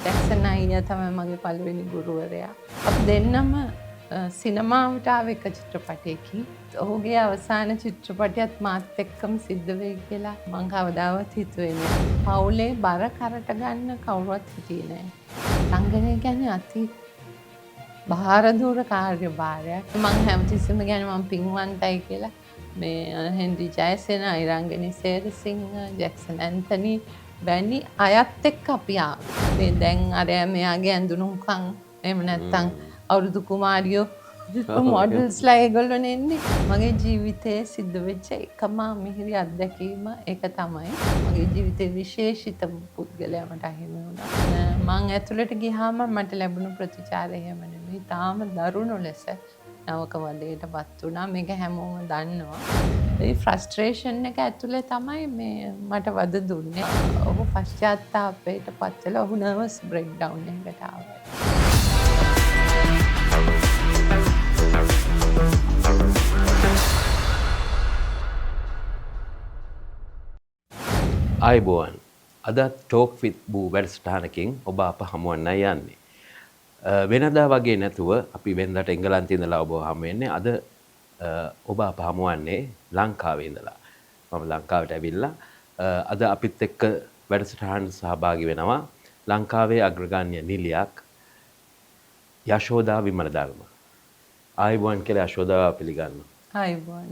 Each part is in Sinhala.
ජැක්සන් අයියා තමයි මගේ පළවෙනි ගුරුවරයා. අපි දෙන්නම සිනමාවට ආව එක චිත්‍රපටයකින්. ඔහුගේ අවසාන චිත්‍රපටයත් මාත් එක්කම සිද්ධ වෙයි කියලා මං කවදාවත් හිතුවේ නෑ. පවුලේ බර කරට ගන්න කවුරුවත් හිටියේ නෑ. රංගනය කියන්නේ අති භාරදූර කාර්යභාරයක්. මං හැමතිස්සෙම කියන්නේ මං පින්වන්තයි කියලා. මේ Henry Jayasena, Irangani Serasinghe, Jackson Anthony වැනි අයත් එක්ක අපි ආවේ. දැන් අරයා මෙයාගේ ඇඳුනුම්කම් එහෙම නැත්තම් අවුරුදු කුමාරියෝ මොඩල්ස්ලා ඒගොල්ලෝනේ එන්නේ. මගේ ජීවිතයේ සිද්ධ වෙච්ච එකම මිහිරි අත්දැකීම ඒක තමයි. මගේ ජීවිතේ විශේෂිතම පුද්ගලයා මට අහිමි වුණා. මං ඇතුළට ගියාම මට ලැබුණු ප්‍රතිචාරය එහෙම නෙමෙයි. තාම දරුණු ලෙස නවක වදයටපත් වුණා. මේක හැමෝම දන්නවා. ඒ ෆ්‍රස්ට්‍රේෂන් එක ඇතුලේ තමයි මේ මට වද දුන්නේ. ඔහු පශ්චාත්තාපයට පත් වෙලා ඔහු නර්වස් බ්‍රේක් ඩවුන් එකකට ආවා. ආයුබෝවන්. අද ටෝක් විත් බූ වැඩසටහනකින් ඔබ අප හමුවන්නයි යන්නේ. වෙනදා වගේ නැතුව අපි වෙනදාට එංගලන්තේ ඉඳලා ඔබ හමු වෙන්නේ. අද ඔබ අප හමුවන්නේ ලංකාවේ ඉඳලා. මම ලංකාවට ඇවිල්ලා අද අපිත් එක්ක වැඩසටහන සහභාගී වෙනවා ලංකාවේ අග්‍රගණ්‍ය නිලියක් යශෝදා විමලධර්ම. ආයුබෝවන් කියලා යශෝදාව පිළිගන්නවා. ආයුබෝවන්.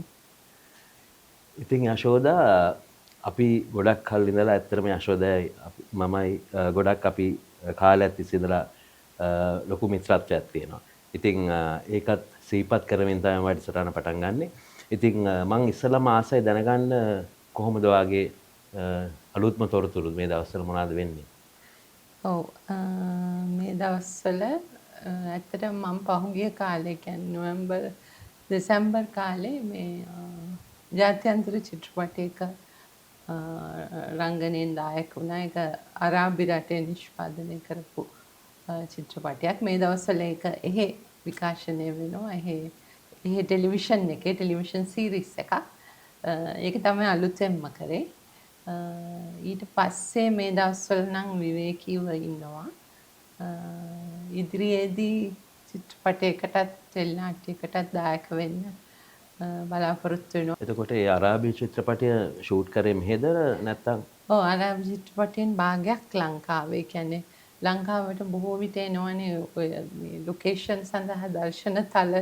ඉතින් යශෝදා අපි ගොඩක් කල් ඉඳලා ඇත්තටම යශෝදයි මමයි ගොඩක් අපි කාලයක් තිස්සේ ඉඳලා ලොකු මිත්‍රත්වයක් තියෙනවා. ඉතින් ඒකත් සිහිපත් කරමින් තමයි වැඩසටහන පටන් ගන්නෙ. ඉතින් මං ඉස්සෙල්ලාම ආසයි දැනගන්න කොහොමද වාගේ අලුත්ම තොරතුරු මේ දවස්වල මොනවද වෙන්නේ? ඔව් මේ දවස්වල ඇත්තටම මම පහුගිය කාලේ කියන්නේ නොවැම්බර් දෙසැම්බර් කාලේ මේ ජාත්‍යන්තර චිත්‍රපටයක රංගනයෙන් දායක වුණා. ඒක අරාබි රටේ නිෂ්පාදනය කරපු චිත්‍රපටයක්. මේ දවස්වල ඒක එහෙ විකාශනය වෙනවා. එහෙ ටෙලිවිෂන් එකේ ටෙලිවිෂන් සීරීස් එකක්. ඒක තමයි අලුතෙන්ම කරේ. ඊට පස්සේ මේ දවස්වල නම් විවේකීව ඉන්නවා. ඉදිරියේදී චිත්‍රපටයකටත් ටෙලි නාට්‍යයකටත් දායක වෙන්න බලාපොරොත්තු වෙනවා. එතකොට ඒ අරාබි චිත්‍රපටය ෂූට් කරේ මෙහෙද නැත්නම්? ඔව් අරාබි චිත්‍රපටයෙන් භාගයක් ලංකාවේ. කියන්නේ ලංකාවට බොහෝ විට එනවනේ ඔය මේ ලොකේෂන් සඳහා දර්ශන තල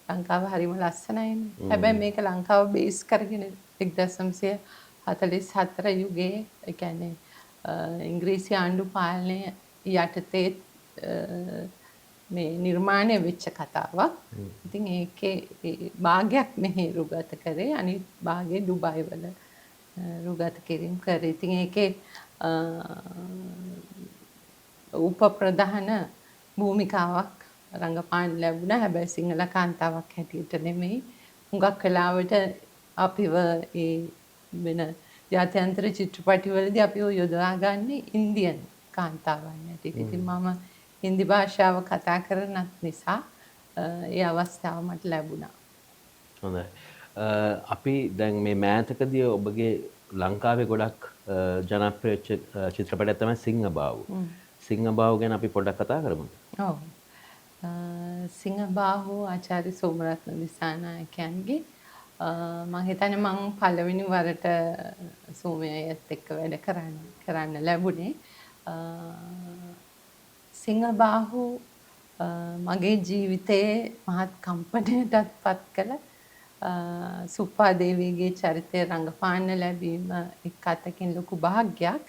ලංකාව හරිම ලස්සනයිනේ. හැබැයි මේක ලංකාව බේස් කරගෙන 1944 යුගයේ ඒ කියන්නේ ඉංග්‍රීසි ආණ්ඩු පාලනය යටතේ මේ නිර්මාණය වෙච්ච කතාවක්. ඉතින් ඒකේ භාගයක් මෙහි රුගත කරේ, අනිත් භාගය ඩුබායි වල රුගත කිරීම කරේ. ඉතින් ඒකේ උපප්‍රධාන භූමිකාවක් රංගපාන්න ලැබුණා. හැබැයි සිංහල කාන්තාවක් හැටියට නෙමෙයි. හුඟක් වෙලාවට අපිව ඒ වෙන ජාත්‍යන්තර චිත්‍රපටිවලදී අපිව යොදාගන්නේ ඉන්දියන් කාන්තාවන් හැටියට. ඉතින් මම හින්දි භාෂාව කතා කරනත් නිසා ඒ අවස්ථාව මට ලැබුණා. හොඳයි. අපි දැන් මේ මෑතකදී ඔබගේ ලංකාවේ ගොඩක් ජනප්‍රිය චිත්‍රපටයක් තමයි සිංහබාහු. සිංහබාහු ගැන අපි පොඩ්ඩක් කතා කරමුද? ඔව්. සිංහබාහු ආචාර්ය සෝමරත්න දිසානායකයන්ගේ මම හිතන්නේ මම පළවෙනි වරට සෝමයත් එක්ක වැඩ කරන්න ලැබුණේ. සිංහබාහු මගේ ජීවිතයේ මහත් කම්පනයටත් පත් කළ සුප්පා දේවියගේ චරිතය රංගපාන්න ලැබීම එක් අතකින් ලොකු භාග්යක්.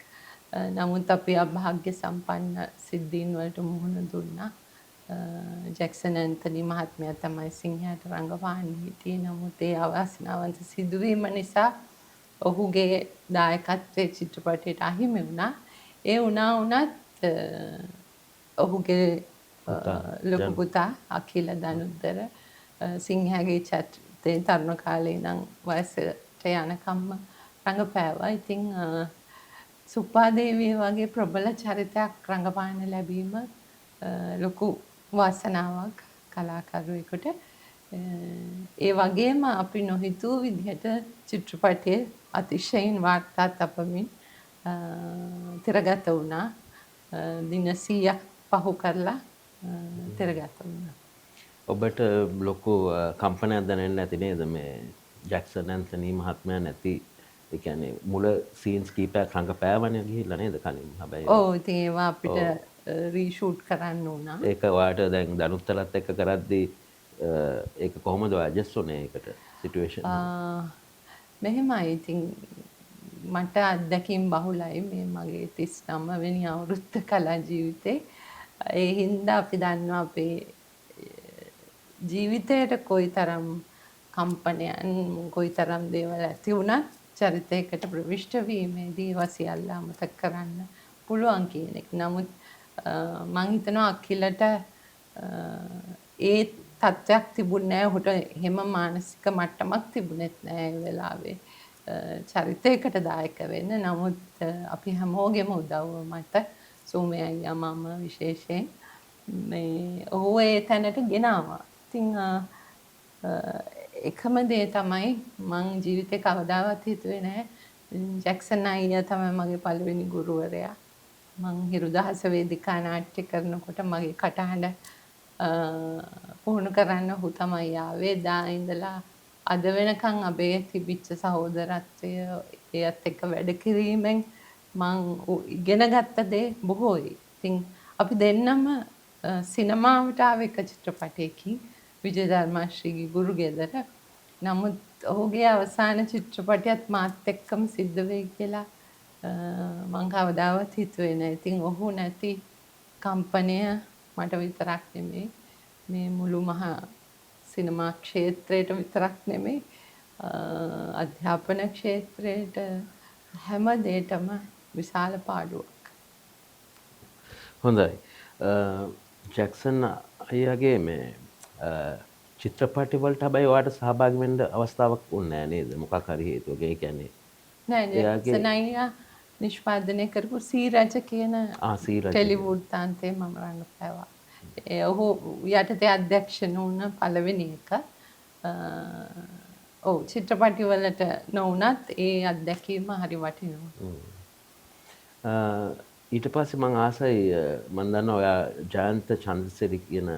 නමුත් අපි අභාග්‍ය සම්පන්න සිද්ධීන් වලට මුහුණ දුන්නා. ජැක්සන් ඇන්තනි මහත්මයා තමයි සිංහයාට රංගපාන්න හිටියේ. නමුත් ඒ අවාසනාවන්ත සිදුවීම නිසා ඔහුගේ දායකත්වයේ චිත්‍රපටයට අහිමි වුණා. ඒ වුණත් ඔහුගේ ලොකු පුතා අකිල දනුද්දර සිංහයාගේ චරිතේ තරුණ කාලේ ඉඳන් වයසට යනකම්ම රංගපෑවා. ඉතින් සුප්පා දේවිය වගේ ප්‍රබල චරිතයක් රංගපාන්න ලැබීම ලොකු වාසනාවක් කලාකරුවෙකුට. ඒ වගේම අපි නොහිතූ විදිහට චිත්‍රපටයේ අතිශයින් වාර්තා තපමින් තිරගත වුණා. දින 100ක් පහු කරලා තිරගත වුණා. ඔබට ලොකු කම්පනයක් දැනෙන්නේ නැති නේද මේ ජැක්සන් ඇන්තනී මහත්මයා නැති ඒ කියන්නේ මුල සීන්ස් කීපයක් රඟපෑවනේ ගිහිල්ලා නේද කලින් හැබැයි ඔව් ඉතින් ඒවා අපිට රීෂූට් කරන්න වුණා. ඒක ඔයාට දැන් දනුත්තලත් එක්ක කරද්දී ඒක කොහොමද ඔයා ඇඩ්ජස්ට් වුනේ ඒකට සිටුේෂන් මෙහෙමයි ඉතින් මට අත්දැකීම් බහුලයි මේ මගේ 39 වෙනි අවුරුද්ද කලා ජීවිතේ. ඒ හින්දා අපි දන්නවා අපේ ජීවිතයට කොයිතරම් කම්පනයන් කොයිතරම් දේවල් ඇති වුණත් චරිතයකට ප්‍රවිෂ්ඨ වීමේදී ඒවා සියල්ල අමතක කරන්න පුළුවන් කියන එක. නමුත් මං හිතනවා අකිලට ඒ තත්ත්වයක් තිබුණේ නැහැ. ඔහුට එහෙම මානසික මට්ටමක් තිබුණෙත් නැහැ ඒ වෙලාවේ. චරිතයකට දායක වෙන්න. නමුත් අපි හැමෝගෙම උදව්ව මත සෝමය අයියා මම විශේෂයෙන් මේ ඔහු ඒ තැනට ගෙනාවා. ඉතින් එකම දේ තමයි මං ජීවිතේ කවදාවත් හිතුවේ නැහැ ජැක්සන් අයියා තමයි මගේ පළවෙනි ගුරුවරයා. මං හිරුදහස වේදිකා නාට්‍ය කරනකොට මගේ කටහඬ පුහුණු කරන්න ඔහු තමයි ආවේ. එදා ඉඳලා අද වෙනකන් අපේ තිබිච්ච සහෝදරත්වය ඒත් එක්ක වැඩ කිරීමෙන් මං ඉගෙන ගත්ත දේ බොහෝයි. ඉතින් අපි දෙන්නම සිනමාවට ආව එක චිත්‍රපටයකින් විජය ධර්මාශ්‍රීගේ ගුරු ගෙදර. නමුත් ඔහුගේ අවසාන චිත්‍රපටයත් මාත් එක්කම සිද්ධ වෙයි කියලා මං කවදාවත් හිතුවේ නැහැ. ඉතින් ඔහු නැති කම්පනය මට විතරක් නෙමෙයි මේ මුළු මහා සිනමා ක්ෂේත්‍රයට විතරක් නෙමෙයි අධ්‍යාපන ක්ෂේත්‍රයට හැම දෙයකම විශාල පාඩුවක්. හොඳයි. ජැක්සන් අයියාගේ මේ චිත්‍රපටි වලට හැබැයි ඔයාට සහභාගී වෙන්න අවස්ථාවක් වුණේ නැහැ නේද? මොකක් හරි හේතුවක. ඒ කියන්නේ නෑ ජැක්සන් අයියා නිෂ්පාදනය කරපු සීරජ කියන ටෙලිවුඩ් තාන්තේ මම රඟපෑවා. ඔහු යටතේ අධ්‍යක්ෂණ වුණ පළවෙනි එක. ඔව් චිත්‍රපටි වලට නොවුනත් ඒ අත්දැකීම හරි වටිනවා. ඊට පස්සේ මම ආසයි මම දන්නවා ඔයා ජයන්ත චන්ද්‍රසිරි කියන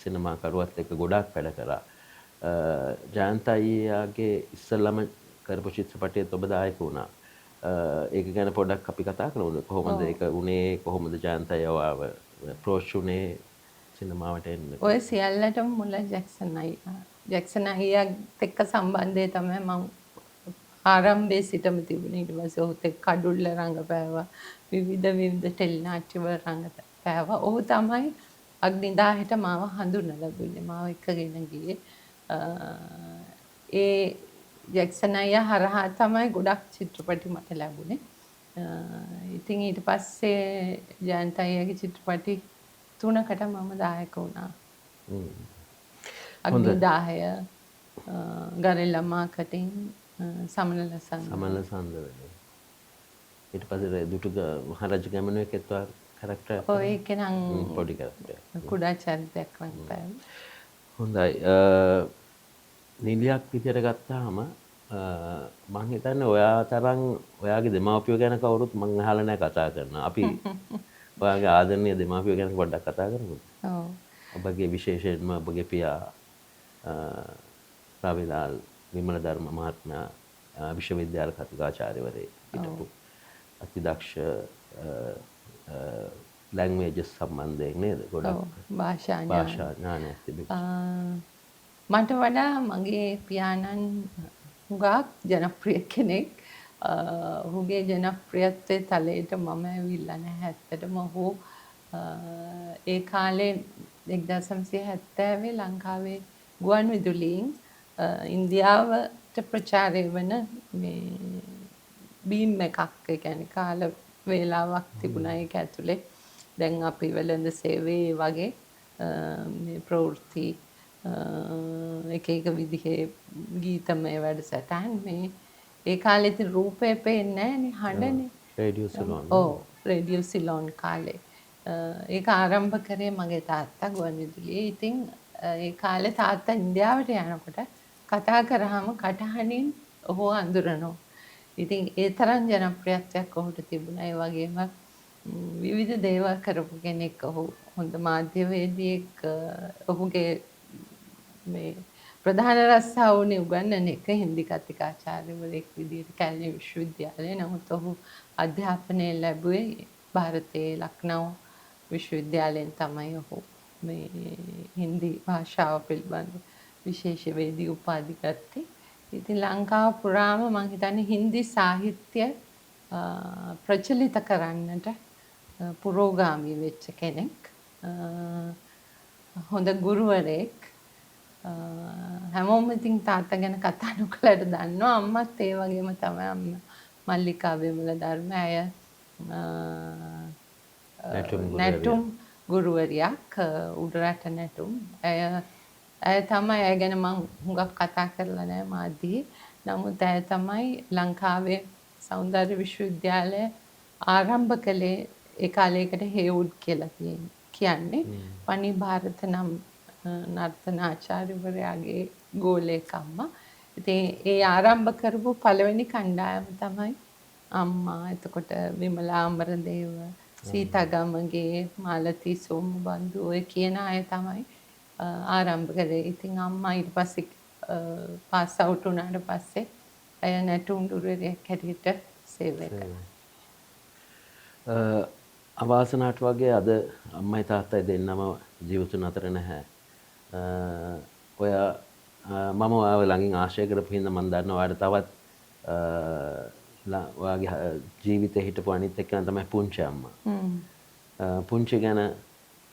සිනමාකරුවත් එක්ක ගොඩාක් වැඩ කරා. ජයන්ත අයියාගේ ඉස්සෙල්ලම කරපු චිත්‍රපටයේත් ඔබ දායක වුණා. ඒක ගැන පොඩ්ඩක් අපි කතා කරමුද? කොහොමද ඒක උනේ? කොහොමද ජයන්ත අයියාව අප්‍රෝච් උනේ සිනමාවට එන්න? ඔය සියල්ලටම මුල ජැක්සන් අයියා. ජැක්සන් අයියාත් එක්ක සම්බන්ධය තමයි මම ආරම්භයේ සිටම තිබුණේ. ඊට පස්සේ ඔහුත් එක්ක කඩුල්ල රඟපෑවා. විවිධ ටෙලි නාට්‍යවල රඟපෑවා. ඔහු තමයි අග්නිදාහයට මාව හඳුන්වලා දුන්නේ. මාව එක්කගෙන ගියේ. ඒ ජැක්සන් අයියා හරහා තමයි ගොඩක් චිත්‍රපටි මට ලැබුණේ. ඉතින් ඊට පස්සේ ජයන්ත අයියාගේ චිත්‍රපටි 3කට මම දායක වුණා. අග්නිදාහය, ගරෙල්ලා මාකටිං, සමනල සඳර. ඊට පස්සේ දුටුග මහරජ ගමනුවේ කෙත්වා කරක්ටර්. ඔය ඒක නම් පොඩි කරක්ටර්. කුඩා චරිතයක් රඟපෑවා. හොඳයි. නිලියක් විදියට ගත්තාම මං හිතන්නේ ඔයා තරම් ඔයාගේ දෙමාපියෝ ගැන කවුරුත් මං අහලා නැහැ කතා කරනවා. අපි ඔයාගේ ආදරණීය දෙමාපියෝ ගැන පොඩ්ඩක් කතා කරමුද? ඔව්. ඔබගේ විශේෂයෙන්ම ඔබගේ පියා රවිලාල් විමලධර්ම මහත්මයා විශ්වවිද්‍යාල කතිකාචාර්යවරයෙක් හිටපු අතිදක්ෂ ලැන්ග්වේජස් සම්බන්ධයෙන් නේද? ගොඩක් භාෂා ඥානයක් තිබෙනවා. මට වඩා මගේ පියාණන් හුඟක් ජනප්‍රිය කෙනෙක්. ඔහුගේ ජනප්‍රියත්වයේ තලයට මම ඇවිල්ලා නැහැ. ඇත්තටම ඔහු ඒ කාලේ 1970 ලංකාවේ ගුවන් විදුලියෙන් ඉන්දියාවට ප්‍රචාරය වන මේ බීම් එකක්, ඒ කියන්නේ කාල වේලාවක් තිබුණා ඒක ඇතුලේ. දැන් අපි වෙළඳ සේවයේ වගේ මේ ප්‍රවෘත්ති එක එක විදිහේ ගීතමය වැඩසටහන් මේ ඒ කාලේ ඉතින් රූපේ පේන්නේ නැහනේ, හඬනේ. Radio Ceylon. ඔව් රේඩියෝ සිලෝන් කාලේ. ඒක ආරම්භ කරේ මගේ තාත්තා ගුවන් විදුලියේ. ඉතින් ඒ කාලේ තාත්තා ඉන්දියාවට යනකොට කතා කරාම කටහඬින් ඔහු අඳුරනවා. ඉතින් ඒ තරම් ජනප්‍රියත්වයක් ඔහුට තිබුණා. ඒ වගේම විවිධ දේවල් කරපු කෙනෙක්. ඔහු හොඳ මාධ්‍යවේදියෙක්. ඔහුගේ මේ ප්‍රධාන රස්සාවනේ උගන්වන එක හින්දි කතිකාචාර්යවරයෙක් විදිහට කැලණි විශ්වවිද්‍යාලයේ. නමුත් ඔහු අධ්‍යාපනය ලැබුවේ ಭಾರತයේ ලක්නෝ විශ්වවිද්‍යාලයෙන් තමයි. ඔහු මේ හින්දි භාෂාව පිළිබඳ විශේෂවේදී උපාධි ගත්තේ. ඉතින් ලංකාව පුරාම මම හිතන්නේ හින්දි සාහිත්‍ය ප්‍රචලිත කරන්නට පුරෝගාමී වෙච්ච කෙනෙක්. හොඳ ගුරුවරයෙක්. හැමෝම ඉතින් තාත්තා ගැන කතා නොකළට දන්නවා. අම්මත් ඒ වගේම තමයි. අම්මා මල්ලිකා විමල ධර්ම. ඇය නැටුම් ගුරුවරියක්. උඩරට නැටුම්. ඇය තමයි. ඇය ගැන මම හුඟක් කතා කරලා නැහැ මාධ්‍යයේ. නමුත් ඇය තමයි ලංකාවේ සෞන්දර්ය විශ්වවිද්‍යාලය ආරම්භ කළේ. ඒ කාලයකට හේවුඩ් කියලා කියන්නේ. පනි ಭಾರತ නම් නර්තනාචාර්යවරයාගේ ගෝලයක අම්මා. ඉතින් ඒ ආරම්භ කරපු පළවෙනි කණ්ඩායම තමයි අම්මා. එතකොට විමලා අමරදේව, සීතා ගමගේ, මාලතී සෝමබන්දු ඔය කියන අය තමයි ආරම්භ කළේ. ඉතින් අම්මා ඊට පස්සේ පාස් අවුට් වුණාට පස්සේ ඇය නැටුම් ගුරුවරියක් හැටියට සේවය කළා. අවාසනාවට වගේ අද අම්මයි තාත්තයි දෙන්නම ජීවිතුන් අතර නැහැ. ඔයා මම ඔයාව ළඟින් ආශ්‍රය කරපු හින්දා මම දන්නවා ඔයාට තවත් ඔයාගේ ජීවිතේ හිටපු අනිත් එක්කෙනා තමයි පුංචි අම්මා. පුංචි ගැන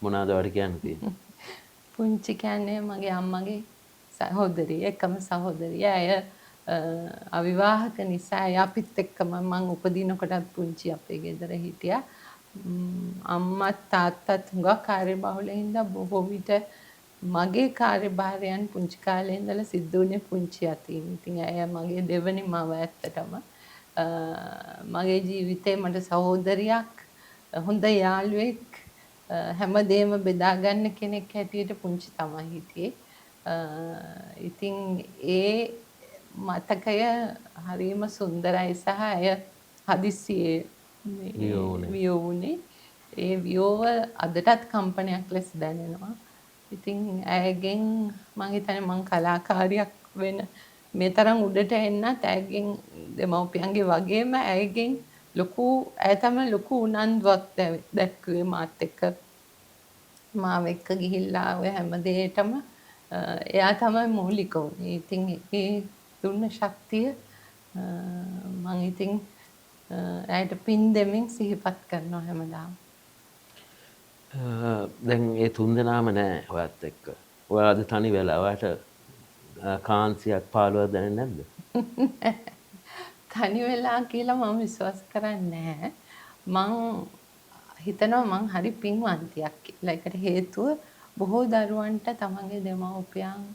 මොනවද ඔයාට කියන්න තියෙන්නේ? පුංචි කියන්නේ මගේ අම්මගේ සහෝදරිය, එකම සහෝදරිය. ඇය අවිවාහක නිසා ඇය අපිත් එක්කම මම උපදිනකොටත් පුංචි අපේ ගෙදර හිටියා. අම්මත් තාත්තත් හුඟක් කාර්යබහුල හින්දා බොහෝ විට මගේ කාර්යභාරයන් පුංචි කාලේ ඉඳලා සිද්ධ වුණේ පුංචි අතින්. ඉතින් ඇය මගේ දෙවෙනි මව ඇත්තටම. මගේ ජීවිතේ මට සහෝදරියක්, හොඳ යාළුවෙක්, හැමදේම බෙදාගන්න කෙනෙක් හැටියට පුංචි තමයි හිටියේ. ඉතින් ඒ මතකය හරිම සුන්දරයි සහ ඇය හදිස්සියේ වියෝවුනේ. ඒ වියෝව අදටත් කම්පනයක් ලෙස දැනෙනවා. ඉතින් ඇයගෙන් මම හිතන්නේ මං කලාකාරියක් වෙන මේ තරම් උඩට එන්නත් ඇයගෙන් දෙමව්පියන්ගේ වගේම ඇයගෙන් ඇය තමයි ලොකු උනන්දුවක් දැක්කුවේ මාත් එක්ක. මාව එක්ක ගිහිල්ලා ඔය හැම දෙයකටම එයා තමයි මූලික වුනේ. ඉතින් ඒ දුන්න ශක්තිය මම ඉතින් ඇයට පින් දෙමින් සිහිපත් කරනවා හැමදාම. දැන් ඒ තුන්දෙනාම නෑ ඔයත් එක්ක. ඔයා අද තනි වෙලා ඔයාට කාන්සියක් පාළුවක් දැනෙන්නේ නැද්ද? තනි වෙලා කියලා මම විශ්වාස කරන්නේ නැහැ. මං හිතනවා මං හරි පින්වන්තියක් කියලා. ඒකට හේතුව බොහෝ දරුවන්ට තමන්ගේ දෙමව්පියන්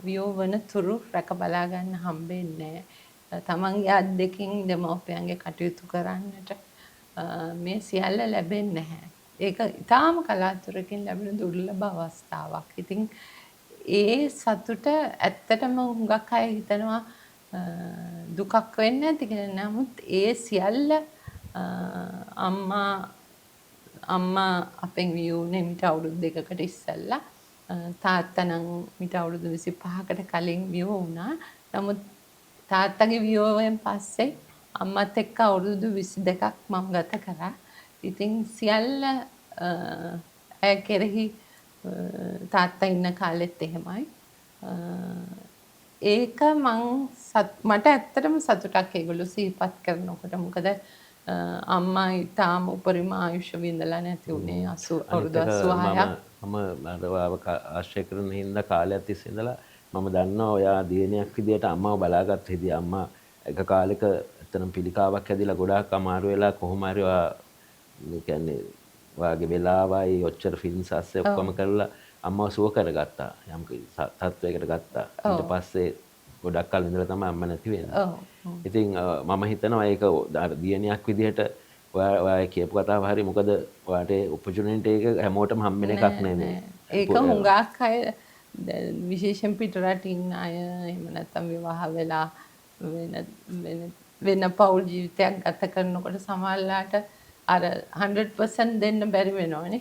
වියෝවන තුරු රැක බලා ගන්න හම්බෙන්නේ නැහැ. තමන්ගේ අත් දෙකින් දෙමව්පියන්ගේ කටයුතු කරන්නට මේ සියල්ල ලැබෙන්නේ නැහැ. ඒක ඊටාම කලාතුරකින් ලැබෙන දුර්ලභ අවස්ථාවක්. ඉතින් ඒ සතුට ඇත්තටම හුඟක් අය හිතනවා දුකක් වෙන්නේ නැති කියලා. නමුත් ඒ සියල්ල අම්මා අපෙන් වියුනේ මිට අවුරුදු 2කට ඉස්සෙල්ලා. තාත්තා නම් මිට අවුරුදු 25කට කලින් වියෝ වුණා. නමුත් තාත්තගේ වියෝවෙන් පස්සේ අම්මත් එක්ක අවුරුදු 22ක් මම ගත කරා. ඉතින් සියල්ල ඇය කෙරෙහි තාත්තා ඉන්න කාලෙත් එහෙමයි. ඒක මට ඇත්තටම සතුටක් ඒගොල්ලෝ සිහිපත් කරනකොට. මොකද අම්මා ඊටාම උපරිම ආයුෂ විඳලා නැති උනේ අවුරුදු 86ක්. මම ඔයාව ආශ්‍රය කරන හින්දා කාලයක් තිස්සේ ඉඳලා මම දන්නවා ඔයා දියණියක් විදියට අම්මාව බලාගත්ත හිදී අම්මා එක කාලෙක ඇත්තටම පිළිකාවක් හැදිලා ගොඩාක් අමාරු වෙලා කොහොම හරි ඔයා කියන්නේ ඔයාගේ වෙලාවයි ඔච්චර ෆිල්ම්ස් අස්සේ ඔක්කොම කරලා අම්මාව සුව කරගත්තා. යම් තත්වයකට ගත්තා. ඊට පස්සේ ගොඩක් කල් ඉඳලා තමයි අම්මා නැති වෙන්නේ. ඉතින් මම හිතනවා ඒක දියණියක් විදිහට ඔයා කියපු කතාව හරි. මොකද ඔයාට ඔපචුනිටි එක හැමෝටම හම්බෙන එකක් නෙමෙයි. ඒක හුඟක් අය විශේෂයෙන් පිට රටින් අය එහෙම නැත්නම් විවාහ වෙලා වෙන පෞල් ජීවිතයක් ගත කරනකොට සමහරලාට අර 100% දෙන්න බැරි වෙනවනේ.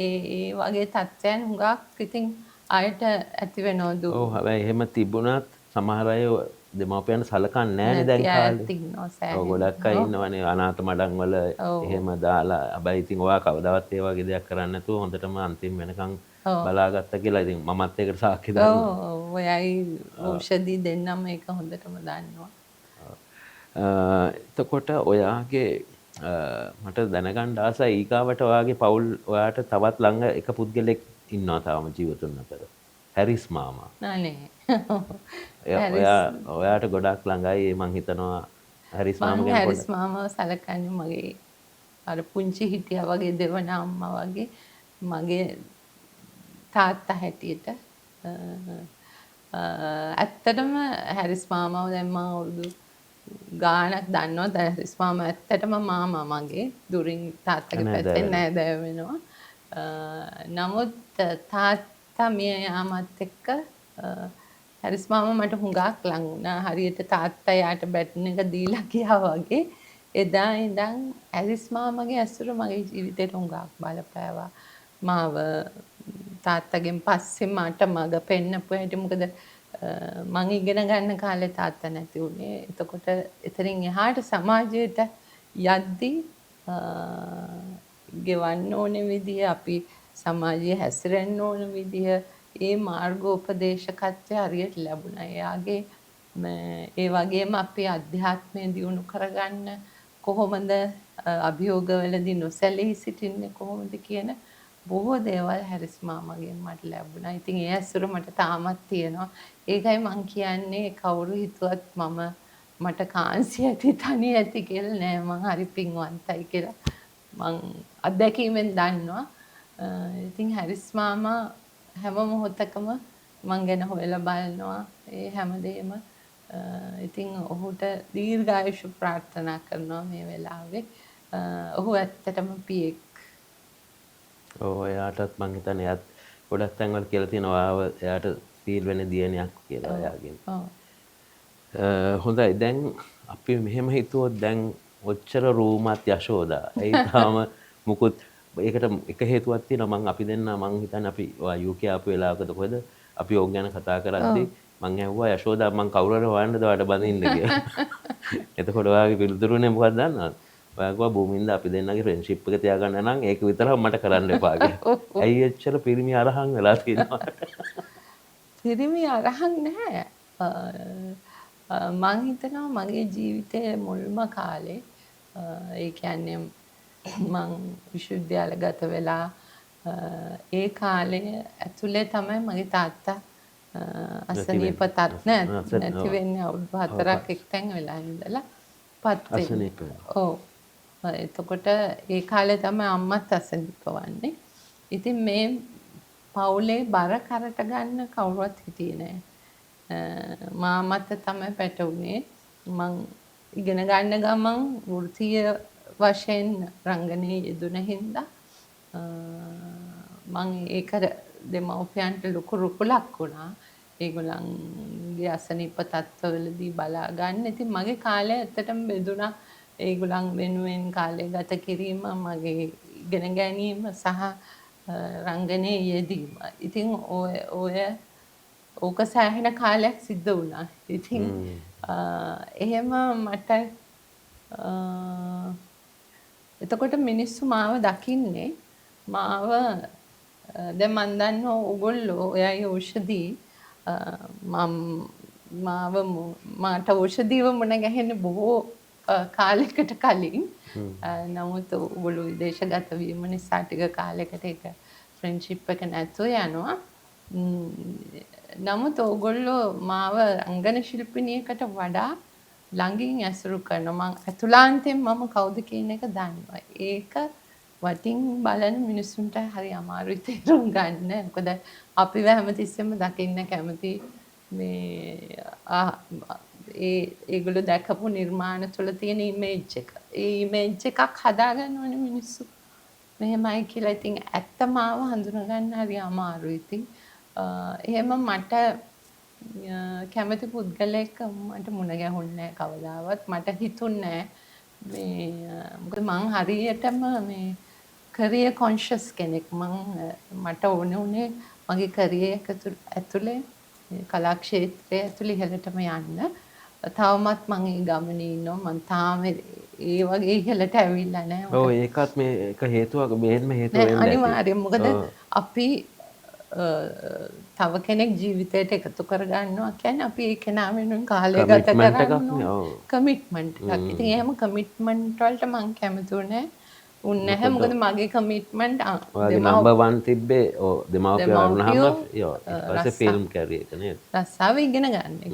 ඒ වගේ තත්ත්වයන් හුඟක් ඉතින් අයට ඇති වෙනවදු. ඔව් හැබැයි එහෙම තිබුණත් සමහර අය දෙමාපියන් සලකන්නේ නැහැනේ දැන් නැති කාලේ. අයත් ඉන්නවා ඔව් සෑහෙන. ගොඩක් අය ඉන්නවනේ අනාථ මඩම් වල ඔව්. එහෙම දාලා. හැබැයි ඉතින් ඔයා කවදාවත් ඒ වගේ දෙයක් කරන්නේ නැතුව හොඳටම අන්තිම වෙනකන් ඔව්. බලාගත්තා කියලා ඉතින් මමත් ඒකට සාක්ෂි දන්නවා. ඔව් ඔයයි ඖෂධි දෙන්නම ඒක හොඳටම දන්නවා. එතකොට ඔයාගේ මට දැනගන්න ආසයි ඊගාවට ඔයාගේ පවුල් ඔයාට තවත් ළඟ එක පුද්ගලෙක් ඉන්නවා තාම ජීවතුන් අතර. හැරිස් මාමා. නේ. ඔයාට ගොඩක් ළඟයි මං හිතනවා හැරිස් මාමා මම ගැන හැරිස් මාමව සලකන්නේ මගේ අර පුංචි හිටියා වගේ දෙවන අම්මා වගේ මගේ තාත්තා හැටියට. ඇත්තටම හැරිස් මාමව දැන් මම අවුරුදු ගානක් දන්නවා. දැන් හැරිස් මාමා ඇත්තටම මාමා මගේ දුරින් තාත්තගේ පැත්තෙන් නෑදෑයෝ වෙනවා. නමුත් තාත්තා මිය යාමත් එක්ක හැරිස් මාමා මට හුඟක් ලං වුණා. හරියට තාත්තා යාට බැටන් එක දීලා ගියා වගේ. එදා ඉඳන් හැරිස් මාමාගේ ඇසුර මගේ ජීවිතේට හුඟක් බලපෑවා. මාව තාත්තගෙන් පස්සේ මට මග පෙන්නපු හැටි මොකද මං ඉගෙන ගන්න කාලේ තාත්තා නැති වුණේ. එතකොට එතනින් එහාට සමාජයට යද්දී ගෙවන්න ඕන විදිය අපි සමාජයේ හැසිරෙන්න ඕන විදිය ඒ මාර්ගෝපදේශකත්වය හරියට ලැබුණා. එයාගේ ඒ වගේම අපි අධ්‍යාත්මය දියුණු කරගන්න කොහොමද අභියෝගවලදී නොසැලී සිටින්නේ කොහොමද කියන බොහෝ දේවල් හැරිස් මාමාගෙන් මට ලැබුණා. ඉතින් ඒ ඇසුර මට තාමත් තියෙනවා. ඒකයි මං කියන්නේ කවුරු හිතුවත් මට කාන්සි ඇති තනි ඇති කියලා නෑ. මං හරි පින්වන්තයි කියලා මං අත්දැකීමෙන් දන්නවා. ඉතින් හැරිස් මාමා හැම මොහොතකම මං ගැන හොයලා බලනවා. ඒ හැමදේම ඉතින් ඔහුට දීර්ඝායුෂ ප්‍රාර්ථනා කරනවා මේ වෙලාවේ. ඔහු ඇත්තටම පියෙක්. ඔව් එයාටත් මං හිතන්නේ එයාත් ගොඩක් තැන්වල කියලා තියෙනවා එයාට ෆීල් වෙන දියණියක් කියලා එයාගෙන්. හොඳයි දැන් අපි මෙහෙම හිතුවොත් දැන් ඔච්චර රූමත් යශෝදා. ඒ තාම මුකුත් ඒකට එක හේතුවක් තියෙනවා මං අපි දෙන්න මං හිතන්නේ අපි UK ආපු වෙලාවකද කොහෙද අපි ඕක ගැන කතා කරද්දී මං ඇහුවා යශෝදා මං කවුරුහරි හොයන්නද ඔයාලට බඳින්න කියලා. එතකොට ඔයාගේ පිළිතුරුනේ මොකක්ද දන්නවද? ඔයාගා භූමින්ද අපි දෙන්නගේ ෆ්‍රෙන්ඩ්ෂිප් එක තියාගන්න නම් ඒක විතරක් මට කරන්න එපා කියලා. ඇයි එච්චර පිරිමි අරහන් වෙලා තියෙනවා? පිරිමි අරහන් නැහැ. මං හිතනවා මගේ ජීවිතයේ මුල්ම කාලේ ඒ කියන්නේ මං විශ්වවිද්‍යාල ගත වෙලා ඒ කාලේ ඇතුලේ තමයි මගේ තාත්තා අසනීප තත්ත්ව නැති වෙන්නේ අවුරුදු 4ක් එක්තැන් වෙලා ඉඳලා පත් වෙන්නේ. ඔව්. එතකොට ඒ කාලේ තමයි අම්මත් අසනීප වන්නේ. ඉතින් මේ පවුලේ බර කරට ගන්න කවුරුවත් හිටියේ නැහැ. මාමත් තමයි පැටවුනේ. මං ඉගෙන ගන්න ගමන් වෘත්තීය වශයෙන් රංගනයේ යෙදුන හින්දා මං ඒක දෙමව්පියන්ට ලොකු රුකුලක් වුණා. ඒගොල්ලන්ගේ අසනීප තත්ත්වවලදී බලා ගන්න. ඉතින් මගේ කාලය ඇත්තටම බෙදුණා. ඒගොල්ලන් වෙනුවෙන් කාලය ගත කිරීම, මගේ ඉගෙන ගැනීම සහ රංගනයේ යෙදීම. ඉතින් ඕක සෑහෙන කාලයක් සිද්ධ වුණා. ඉතින් එහෙම මට එතකොට මිනිස්සු මාව දකින්නේ මාව දැන් මන් දන්නවා ඕගොල්ලෝ ඔයයි ඖෂධි මාට ඖෂධිව මුණ ගැහෙන්නේ බොහෝ කාලයකට කලින්. නමුත් ඔයගොල්ලෝ විදේශගත වීම නිසා ටික කාලයකට ඒක ෆ්‍රෙන්ඩ්ෂිප් එක නැතුව යනවා. නමුත් ඕගොල්ලෝ මාව රංගන ශිල්පිනියකට වඩා ළඟින් ඇසුරු කරනවා. මම අතුලාන්තයෙන් මම කවුද කියන එක දන්නවා. ඒක වටින් බලන මිනිස්සුන්ට හරි අමාරුයි තේරුම් ගන්න. මොකද අපිව හැමතිස්සෙම දකින්න කැමති මේ ඒගොල්ලෝ දැකපු නිර්මාණ තුළ තියෙන ඉමේජ් එක. ඒ ඉමේජ් එකක් හදාගන්න ඕනේ මිනිස්සු. මෙහෙමයි කියලා. ඉතින් ඇත්ත මාව හඳුනගන්න හරි අමාරුයි. ඉතින් එහෙම මට කැමති පුද්ගලයෙක් මට මුණ ගැහුන්නේ නැහැ කවදාවත්. මට හිතුන්නේ මොකද මං හරියටම මේ කරියර් කොන්ෂස් කෙනෙක්. මට ඕන උනේ මගේ කරියර් එක ඇතුලේ කලා ක්ෂේත්‍රය ඇතුලේ ඉහළටම යන්න. තවමත් මං ඒ ගමනේ ඉන්නවා. මං තාම ඒ වගේ ඉහළට ඇවිල්ලා නැහැ. ඔව් ඒකත් මේ එක හේතුවක් මේන්ම හේතුව නෑ වෙන්න ඇති. අනිවාර්යෙන්. මොකද අපි තව කෙනෙක් ජීවිතයට එකතු කරගන්නවා කියන්නේ අපි ඒ කෙනා වෙනුවෙන් කාලය ගත Commitment එකක් කරන්න නේ, ඔව්. කමිට්මන්ට් එකක්. ඉතින් එහෙම කමිට්මන්ට් වලට මං කැමති උන්නේ නැහැ. මොකද මගේ කමිට්මන්ට් ඔයාගේ නම්බර් 1 තිබ්බේ ඔව් දෙමාපියෝ වුණාම ඊට පස්සේ ෆිල්ම් කැරියර් එක නේද? රස්සාව ඉගෙන ගන්න එක.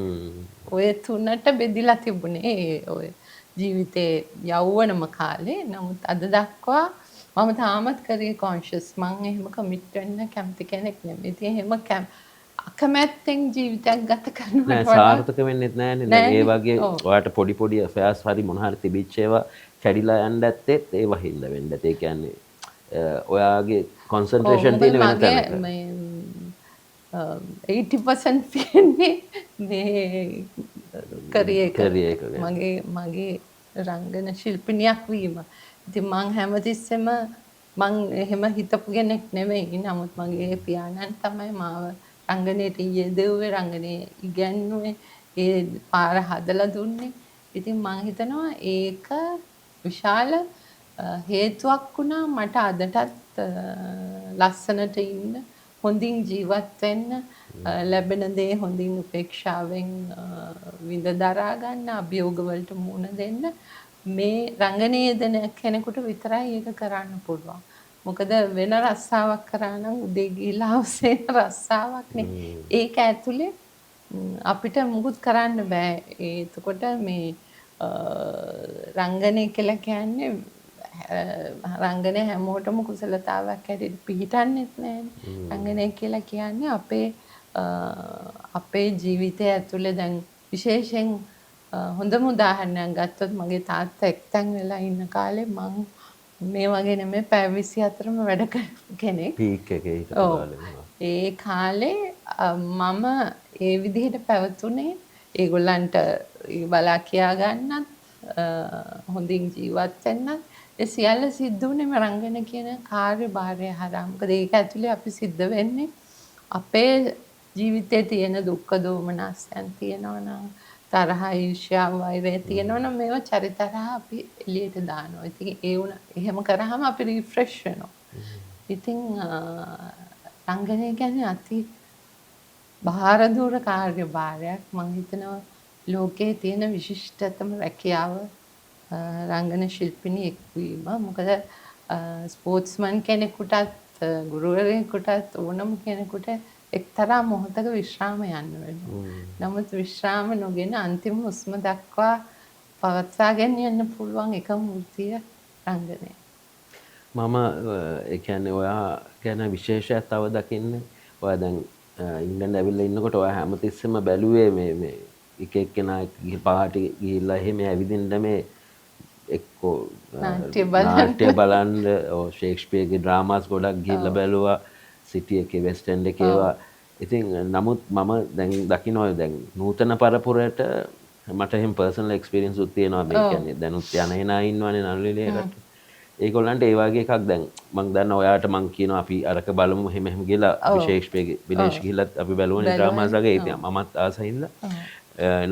ඔය තුනට බෙදිලා තිබුණේ ඔය ජීවිතේ යෞවනම කාලේ. නමුත් අද දක්වා මම තාමත් කරියර් කොන්ෂස්. මං එහෙම කමිට් වෙන්න කැමති කෙනෙක් නෙමෙයි. ඉතින් එහෙම අකමැත්තෙන් ජීවිතයක් ගත කරනවට නෑ සාර්ථක වෙන්නෙත් නෑනේ. දැන් ඒ වගේ ඔයාට පොඩි පොඩි affairs හරි මොන හරි තිබිච්ච ඒවා කැඩිලා යන්න ඇත්තෙත් ඒ වහින්ද වෙන්න ඇති. ඒ කියන්නේ ඔයාගේ concentration තියෙන වෙන තැනක. 80% තියෙන්නේ මේ කරියර් එක. මගේ රංගන ශිල්පිනියක් වීම. ඉතින් මං හැමතිස්සෙම මං එහෙම හිතපු කෙනෙක් නෙවෙයි. නමුත් මගේ පියාණන් තමයි මාව රංගනයට යෙදුවේ, රංගනයේ ඉගැන්නුවේ, ඒ පාර හදලා දුන්නේ. ඉතින් මං හිතනවා ඒක විශාල හේතුවක් වුණා මට අදටත් ලස්සනට ඉන්න, හොඳින් ජීවත් වෙන්න, ලැබෙන දේ හොඳින් උපේක්ෂාවෙන් විඳ දරා ගන්න, අභියෝග වලට මුහුණ දෙන්න. මේ රංගනයේ දෙන කෙනෙකුට විතරයි ඒක කරන්න පුළුවන්. මොකද වෙන රස්සාවක් කරා නම් උදේ ගිහලා හවසේ රස්සාවක් නේ. ඒක ඇතුලේ අපිට මුකුත් කරන්න බෑ. එතකොට මේ රංගනය කියලා කියන්නේ රංගනය හැමෝටම කුසලතාවක් හැටියට පිළිටන්නේත් නෑනේ. රංගනය කියලා කියන්නේ අපේ ජීවිතය ඇතුලේ දැන් විශේෂයෙන් හොඳම උදාහරණයක් ගත්තොත් මගේ තාත්තා එක්තැන් වෙලා ඉන්න කාලේ මං මේ වගේ නෙමෙයි පැය 24ම වැඩ කරපු කෙනෙක්. පීක් එකේ හිටපු කාලේ. ඒ කාලේ මම ඒ විදිහට පැවතුනේ ඒගොල්ලන්ට බලා කියා ගන්නත් හොඳින් ජීවත් වෙන්නත් ඒ සියල්ල සිද්ධ වුණේ රංගන කියන කාර්යභාරය හරහා. මොකද ඒක ඇතුලේ අපි සිද්ධ වෙන්නේ අපේ ජීවිතේ තියෙන දුක්ඛ දෝමනස්යන් තියෙනවා නම් තරහ ඊර්ෂ්‍යා වෛරය තියෙනවා නම් මේවා චරිතරහ අපි එළියට දානවා. ඉතින් ඒ වුණ එහෙම කරාම අපි රිෆ්‍රෙෂ් වෙනවා. ඉතින් රංගනය කියන්නේ අති භාරදූර කාර්යභාරයක්. මම හිතනවා ලෝකයේ තියෙන විශිෂ්ටතම රැකියාව රංගන ශිල්පිනියෙක් වීම. මොකද ස්පෝර්ට්ස්මන් කෙනෙකුටත් ගුරුවරයෙකුටත් ඕනම කෙනෙකුට එක්තරා මොහොතක විශ්‍රාම යන්න වෙනවා. නමුත් විශ්‍රාම නොගෙන අන්තිම හුස්ම දක්වා පවත්වාගෙන යන්න පුළුවන් එකම වෘත්තිය රංගනය. මම ඒ කියන්නේ ඔයා ගැන විශේෂයක් තව දකින්නේ. ඔයා දැන් ඉංග්‍රීසි ඇවිල්ලා ඉන්නකොට ඔයා හැමතිස්සෙම බැලුවේ මේ එක එක්කෙනා පාටි ගිහිල්ලා එහෙම ඇවිදින්න මේ එක්කෝ නාට්‍ය බලන්න ෂේක්ස්පියර්ගේ ඩ්‍රාමාස් ගොඩක් ගිහිල්ලා බැලුවා. සිටි එකේ වෙස්ට් එන්ඩ් එකේ ඒවා. ඉතින් නමුත් මම දැන් දකිනවා දැන් නූතන පරපුරට මට එහෙම පර්සනල් එක්ස්පීරියන්ස් උත් තියෙනවා. මේ කියන්නේ දැනුත් යන එනා ඉන්නවනේ නළුලිලේකට. ඒගොල්ලන්ට ඒ වගේ එකක් දැන් මම දන්නවා ඔයාට මම කියනවා අපි අරක බලමු එහෙම ගිහලා අපි ෂේක්ස්පියර්ගේ විදේශ ගිහිල්ලත් අපි බලුවනේ ඩ්‍රාමාස් වගේ. ඉතින් මමත් ආසයින්ද.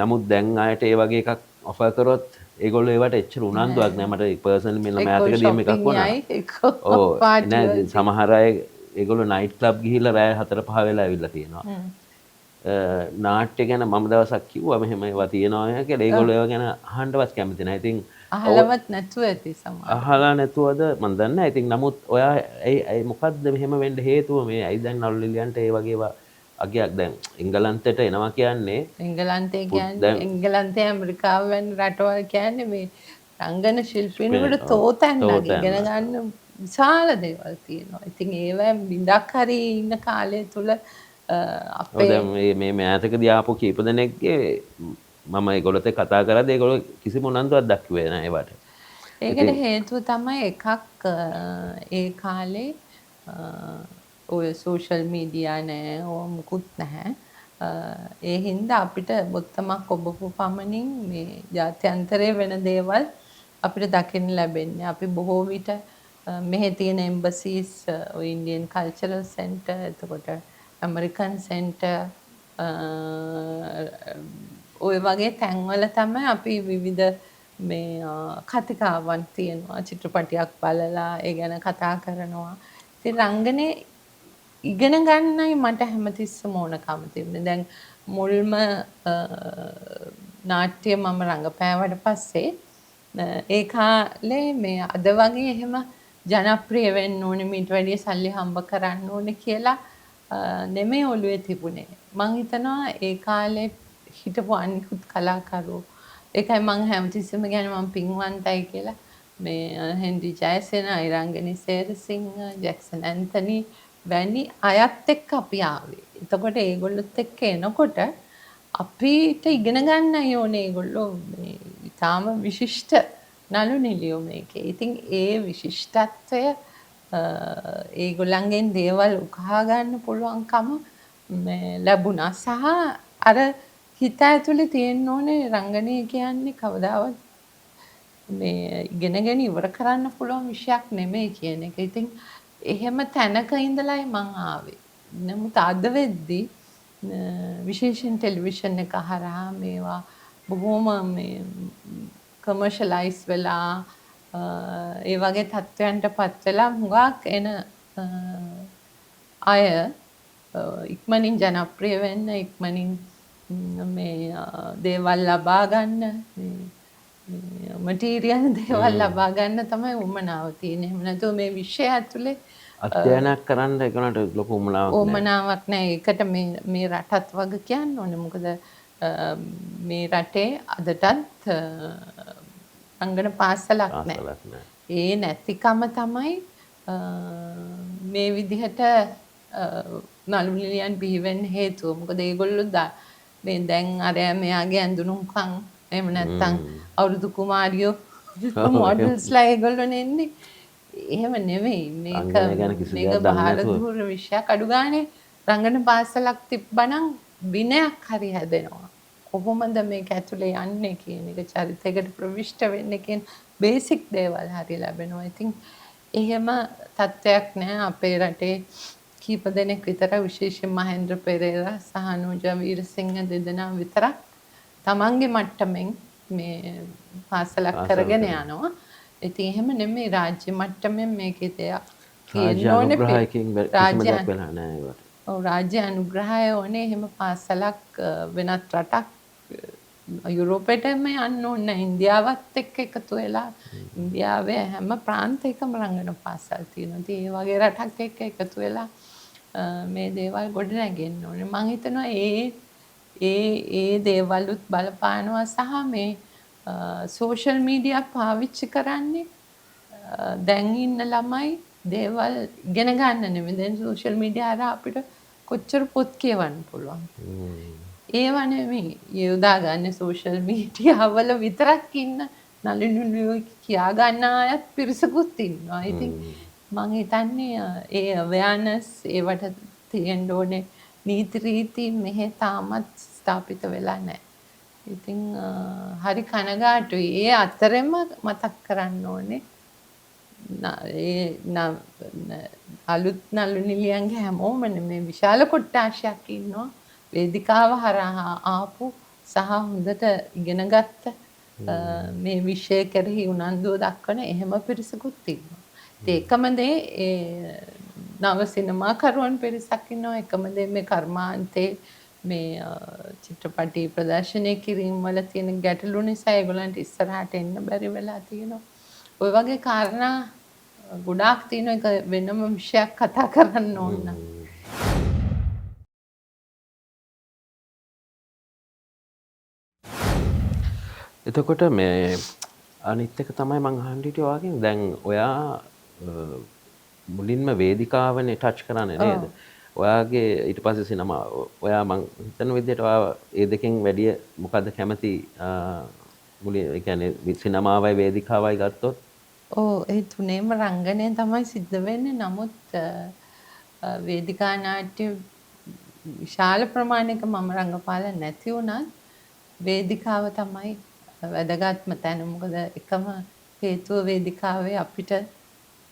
නමුත් දැන් ආයට ඒ වගේ එකක් ඔෆර් කරොත් ඒගොල්ලෝ ඒවට එච්චර උනන්දුවක් නෑ. මට පර්සනලි මෙන්න මෑතකදී මේක වුණා. ඔව් නෑ සමහර අය ඒගොල්ලෝ නයිට් ක්ලබ් ගිහිල්ලා රෑ 4-5 වෙලා ඇවිල්ලා තියෙනවා. නාට්‍ය ගැන මම දවසක් කිව්වා මෙහෙම ඒවා තියෙනවා කියලා. ඒගොල්ලෝ ඒවා ගැන අහන්නවත් කැමති නැහැ. ඉතින් අහලවත් නැතුව ඇති සමහර. අහලා නැතුවද මම දන්නේ නැහැ. ඉතින් නමුත් ඔයා ඒ මොකද්ද මෙහෙම වෙන්න හේතුව මේ ඇයි දැන් නළු ලිලියන්ට ඒ වගේ ඒවා අගයක් දැන් එංගලන්තයට එනවා කියන්නේ එංගලන්තේ ඇමරිකාව වැනි රටවල් කියන්නේ මේ රංගන ශිල්පීන්වලට තෝතැන්න ඉගෙන ගන්න විශාල දේවල් තියෙනවා. ඉතින් ඒවා බින්දක් හරි ඉන්න කාලය තුල අපේ මේ මෑතකදී ආපු කීප දෙනෙක්ගේ මම ඒගොල්ලොත් එක්ක කතා කරද්දී ඒගොල්ලෝ කිසිම උනන්දුවක් දක්වුවේ නැහැ ඒවට. ඒකට හේතුව තමයි එකක් ඒ කාලේ ඔය සෝෂල් මීඩියා නෑ, ඕව මුකුත් නැහැ. ඒ හින්දා අපිට බොත්තමක් ඔබපු පමණින් මේ ජාත්‍යන්තරයේ වෙන දේවල් අපිට දකින්න ලැබෙන්නේ. අපි බොහෝ විට මෙහි තියෙන එම්බසීස් ඔය ඉන්දියන් කල්චරල් සෙන්ටර් එතකොට ඇමරිකන් සෙන්ටර් ඔය වගේ තැන්වල තමයි අපි විවිධ මේ කතිකාවන් තියෙනවා. චිත්‍රපටයක් බලලා ඒ ගැන කතා කරනවා. ඉතින් රංගනේ ඉගෙන ගන්නයි මට හැමතිස්සම ඕනකම තිබුණේ. දැන් මුල්ම නාට්‍ය මම රඟපෑවට පස්සේ ඒ කාලේ මේ අද වගේ එහෙම ජනප්‍රිය වෙන්න ඕනේ මීට වැඩිය සල්ලි හම්බ කරන්න ඕනේ කියලා නෙමෙයි ඔළුවේ තිබුණේ. මං හිතනවා ඒ කාලේ හිටපු අනිකුත් කලාකරුවෝ ඒකයි මං හැමතිස්සෙම කියන්නේ මං පින්වන්තයි කියලා. මේ Henry Jayasena, Irangani Serasinghe, Jackson Anthony වැනි අයත් එක්ක අපි ආවේ. එතකොට ඒගොල්ලොත් එක්ක එනකොට අපිට ඉගෙන ගන්නයි ඕනේ ඒගොල්ලෝ මේ ඊටාම විශිෂ්ට නළු නිළියෝ මේකේ. ඉතින් ඒ විශිෂ්ටත්වය ඒගොල්ලන්ගෙන් දේවල් උකහා ගන්න පුළුවන්කම ලැබුණා. සහ අර හිත ඇතුලේ තියෙන්න ඕනේ රංගනය කියන්නේ කවදාවත් මේ ඉගෙනගෙන ඉවර කරන්න පුළුවන් විෂයක් නෙමෙයි කියන එක. ඉතින් එහෙම තැනක ඉඳලායි මං ආවේ. නමුත් අද වෙද්දී විශේෂයෙන් ටෙලිවිෂන් එක හරහා මේවා බොහොම මේ කමර්ෂලයිස් වෙලා ඒ වගේ තත්ත්වයන්ට පත් වෙලා හුඟක් එන අය ඉක්මනින් ජනප්‍රිය වෙන්න ඉක්මනින් මේ දේවල් ලබා ගන්න මේ මටීරියල් දේවල් ලබා ගන්න තමයි උමනාව තියෙන්නේ. එහෙම නැතුව මේ විෂය ඇතුලේ අධ්‍යයනයක් කරන්න ඒකට ලොකු උමනාවක් නැහැ. ඒකට මේ රටත් වග කියන්න ඕනේ. මොකද මේ රටේ අදටත් රංගන පාසලක් නැහැ. ඒ නැතිකම තමයි මේ විදිහට නළු නිළියන් බිහි වෙන්න හේතුව. මොකද ඒගොල්ලෝ මේ දැන් අර මෙයාගේ ඇඳුනුම්කම් එහෙම නැත්නම් අවුරුදු කුමාරියෝ මොඩල්ස්ලා ඒගොල්ලෝ නෙන්නේ. එහෙම නෙවෙයි. මේක භාරතූර විෂයක් අඩු ගානේ රංගන පාසලක් තිබ්බනම් විනයක් හරි හැදෙනවා. කොහොමද මේක ඇතුලේ යන්නේ කියන එක චරිතයකට ප්‍රවිෂ්ඨ වෙන්නේ කියන බේසික් දේවල් හරි ලැබෙනවා. ඉතින් එහෙම තත්ත්වයක් නෑ අපේ රටේ. කීප දෙනෙක් විතර විශේෂයෙන් මහේන්ද්‍ර පෙරේරා සහ අනුජා වීරසිංහ දෙදෙනා විතරක් තමන්ගේ මට්ටමින් මේ පාසලක් කරගෙන යනවා. ඉතින් එහෙම නෙමෙයි රාජ්‍ය මට්ටමින් මේකේ දෙයක් තියෙන්න ඕනේ. රාජ්‍ය අනුග්‍රහය ඕනේ. එහෙම පාසලක් වෙනත් රටක් යුරෝපෙටම යන්න ඕනේ. ඉන්දියාවත් එක්ක එකතු වෙලා ඉන්දියාවේ හැම ප්‍රාන්තයකම රංගන පාසල් තියෙනවා. ඉතින් ඒ වගේ රටක් එක්ක එකතු වෙලා මේ දේවල් ගොඩනගෙන්න ඕනේ. මම හිතනවා ඒ දේවලුත් බලපානවා සහ මේ සෝෂල් මීඩියා පාවිච්චි කරන්නේ දැන් ඉන්න ළමයි දේවල් ඉගෙන ගන්න නෙමෙයි. දැන් සෝෂල් මීඩියා හරහා අපිට කොච්චර පොත් කියවන්න පුළුවන්. ඒව නෙමෙයි යොදා ගන්න සෝෂල් මීඩියා වල විතරක් ඉන්න නළුනිලියෝ කියා ගන්න අයත් පිරිසකුත් ඉන්නවා. ඉතින් මම හිතන්නේ ඒ අවයර්නස් ඒවට තියෙන්න ඕනේ නීති රීති මෙහෙ තාමත් ස්ථාපිත වෙලා නැහැ. ඉතින් හරි කනගාටුයි. ඒ අතරෙම මතක් කරන්න ඕනේ ඒ අලුත් නළු නිලියන්ගේ හැමෝම මේ විශාල කොට්ටාශයක් ඉන්නවා. වේදිකාව හරහා ආපු සහ හොඳට ඉගෙනගත්ත මේ විෂය කෙරෙහි උනන්දුව දක්වන එහෙම පිරිසකුත් ඉන්නවා. ඒකම දේ නව සිනමාකරුවන් පිරිසක් ඉන්නවා. එකම දේ මේ කර්මාන්තේ මේ චිත්‍රපටි ප්‍රදර්ශනය කිරීම වල තියෙන ගැටලු නිසා ඒගොල්ලන්ට ඉස්සරහට එන්න බැරි වෙලා තියෙනවා. ওই වගේ කාරණා ගොඩාක් තියෙනවා. ඒක වෙනම විෂයක් කතා කරන්න ඕන. එතකොට මේ අනිත් එක තමයි මං අහන්න හිටියේ වාගෙන් දැන් ඔයා මුලින්ම වේදිකාවනේ ටච් කරන්නේ නේද? ඔයාගේ ඊට පස්සේ සිනමා ඔයා මං හිතන විදිහට ඔයා ඒ දෙකෙන් වැඩි මොකද්ද කැමති මුලින් ඒ කියන්නේ සිනමාවයි වේදිකාවයි ගත්තොත්? ඔව් ඒ තුනේම රංගනය තමයි සිද්ධ වෙන්නේ. නමුත් වේදිකා නාට්‍ය විශාල ප්‍රමාණයක මම රංගපාලා නැති වුණත් වේදිකාව තමයි වැදගත්ම තැන. මොකද එකම හේතුව වේදිකාවේ අපිට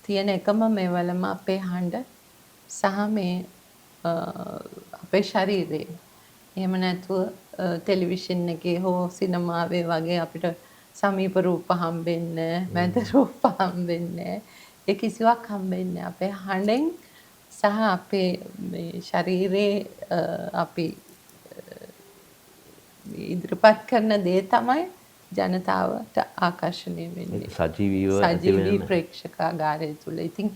තියෙන එකම මෙවලම අපේ හඬ සහ මේ අපේ ශරීරය. එහෙම නැතුව ටෙලිවිෂන් එකේ හෝ සිනමාවේ වගේ අපිට සමීප රූප හම්බෙන්නේ නැහැ, මැද රූප හම්බෙන්නේ නැහැ. ඒ කිසිවක් හම්බෙන්නේ නැහැ. අපේ හඬෙන් සහ අපේ මේ ශරීරයේ අපි ඉදිරිපත් කරන දේ තමයි ජනතාවට ආකර්ෂණය වෙන්නේ. සජීවීව සජීවී ප්‍රේක්ෂකාගාරය තුල. ඉතින්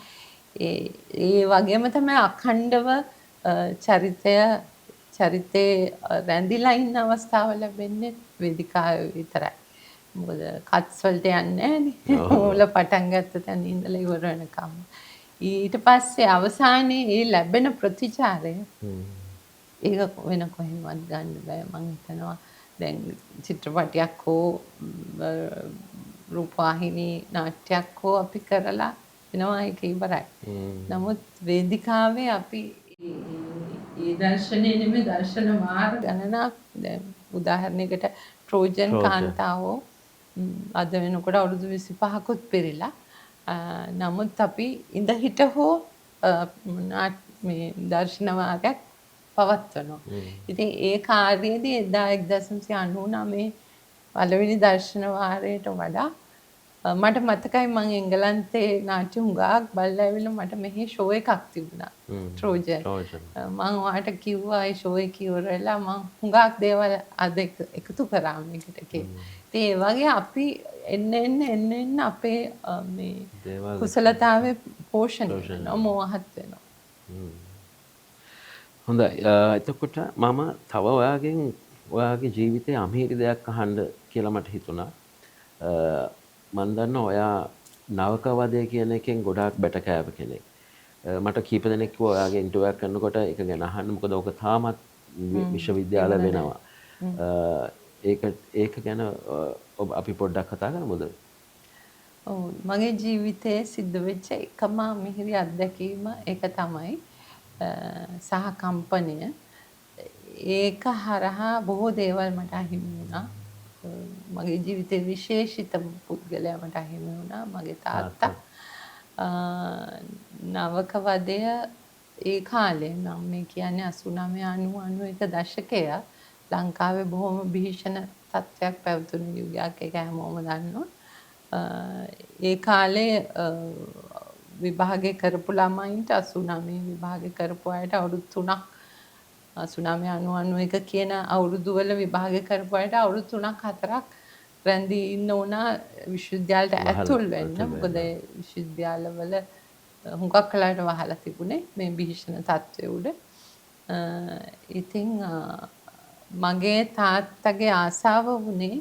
ඒ වගේම තමයි අඛණ්ඩව චරිතේ රැඳිලා ඉන්න අවස්ථාව ලැබෙන්නේ වේදිකාවේ විතරයි. මොකද කට්ස් වලට යන්නේ නැහැනේ. මූල පටන් ගත්ත තැන ඉඳලා ඉවර වෙනකම්. ඊට පස්සේ අවසානයේ ඒ ලැබෙන ප්‍රතිචාරය ඒක වෙන කොහෙන්වත් ගන්න බෑ. මම හිතනවා දැන් චිත්‍රපටයක් හෝ රූපවාහිනී නාට්‍යයක් හෝ අපි කරලා වෙනවා ඒක ඉවරයි. නමුත් වේදිකාවේ අපි ඒ දර්ශනයේ නෙමෙයි දර්ශන වාර ගණනක් දැන් උදාහරණයකට ට්‍රෝජන් කාන්තාවෝ අද වෙනකොට අවුරුදු 25කුත් පිරීලා. නමුත් අපි ඉඳ හිට හෝ මේ දර්ශන වාරයක් පවත්වනවා. ඉතින් ඒ කාර්යයේදී එදා 1999 පළවෙනි දර්ශන වාරයට වඩා මට මතකයි මම එංගලන්තේ නාට්‍ය හුඟක් බලලා ඇවිල්ලා මට මෙහි ෂෝ එකක් තිබුණා. ට්‍රෝජන්. මම ඔයාට කිව්වා ඒ ෂෝ එක ඉවරලා මම හුඟක් දේවල් අද එකතු කරා මේකට කියලා. ඉතින් ඒ වගේ අපි එන්න අපේ මේ කුසලතාවේ පෝෂණය වෙනවා, මොහත් වෙනවා. හොඳයි. එතකොට මම තව ඔයාගේ ජීවිතයේ අමිහිරි දෙයක් අහන්න කියලා මට හිතුණා. මම දන්නවා ඔයා නවක වදය කියන එකෙන් ගොඩාක් බැට කෑව කෙනෙක්. මට කීප දෙනෙක් කිව්වා ඔයාගේ ඉන්ටර්විව් එකක් කරනකොට ඒක ගැන අහන්න. මොකද ඔක තාමත් විශ්වවිද්‍යාල වෙනවා. ඒක ගැන අපි පොඩ්ඩක් කතා කරමුද? ඔව්, මගේ ජීවිතයේ සිද්ධ වෙච්ච එකම අමිහිරි අත්දැකීම ඒක තමයි. සහ කම්පනය. ඒක හරහා බොහෝ දේවල් මට අහිමි වුණා. මගේ ජීවිතේ විශේෂිතම පුද්ගලයා මට අහිමි වුණා. මගේ තාත්තා. නවක වදය ඒ කාලේ මම මේ කියන්නේ 89 91 දශකය ලංකාවේ බොහොම භීෂණ තත්ත්වයක් පැවතුණු යුගයක්. ඒක හැමෝම දන්නවා. ඒ කාලේ විභාගය කරපු ළමයින්ට 89 විභාගය කරපු අයට අවුරුදු 3ක් 89 91 කියන අවුරුදු වල විභාගය කරපු අයට අවුරුදු 3ක් 4ක් රැඳී ඉන්න උනා විශ්වවිද්‍යාලයට ඇතුල් වෙන්න. මොකද විශ්වවිද්‍යාලවල හුඟක් කලකට වහලා තිබුණේ මේ භීෂණ තත්ත්වය උඩ. ඉතින් මගේ තාත්තගේ ආසාව වුණේ